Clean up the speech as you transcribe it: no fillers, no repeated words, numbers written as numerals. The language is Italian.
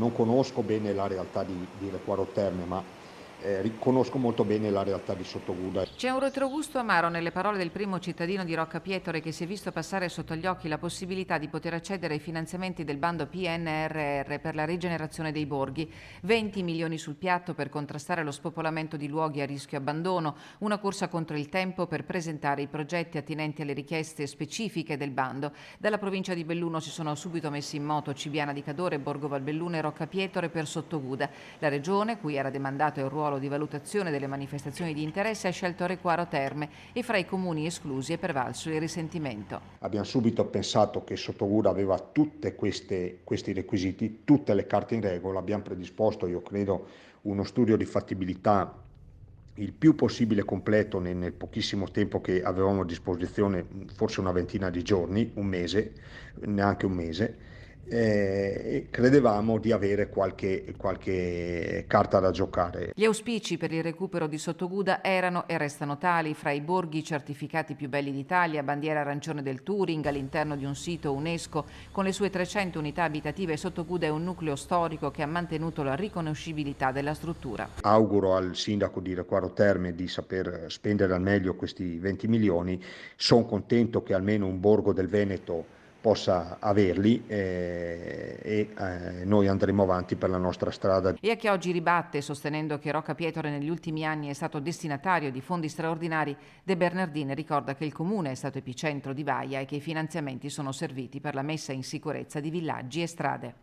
non conosco bene la realtà di Requaro Terme, ma conosco molto bene la realtà di Sottoguda. C'è un retrogusto amaro nelle parole del primo cittadino di Roccapietore che si è visto passare sotto gli occhi la possibilità di poter accedere ai finanziamenti del bando PNRR per la rigenerazione dei borghi. 20 milioni sul piatto per contrastare lo spopolamento di luoghi a rischio abbandono, una corsa contro il tempo per presentare i progetti attinenti alle richieste specifiche del bando. Dalla provincia di Belluno si sono subito messi in moto Cibiana di Cadore, Borgo Valbelluna e Roccapietore per Sottoguda. La regione, cui era demandato il ruolo di valutazione delle manifestazioni di interesse, ha scelto Requaro Terme e fra i comuni esclusi è prevalso il risentimento. Abbiamo subito pensato che Sottoguda aveva tutti questi requisiti, tutte le carte in regola, abbiamo predisposto, io credo, uno studio di fattibilità il più possibile completo nel pochissimo tempo che avevamo a disposizione, forse una ventina di giorni, un mese, neanche un mese, e credevamo di avere qualche carta da giocare. Gli auspici per il recupero di Sottoguda erano e restano tali: fra i borghi certificati più belli d'Italia, bandiera arancione del Turing, all'interno di un sito UNESCO con le sue 300 unità abitative, Sottoguda è un nucleo storico che ha mantenuto la riconoscibilità della struttura. Auguro al sindaco di Requaro Terme di saper spendere al meglio questi 20 milioni. Sono contento che almeno un borgo del Veneto possa averli noi andremo avanti per la nostra strada. E a chi oggi ribatte sostenendo che Roccapietore negli ultimi anni è stato destinatario di fondi straordinari, De Bernardini ricorda che il comune è stato epicentro di Baia e che i finanziamenti sono serviti per la messa in sicurezza di villaggi e strade.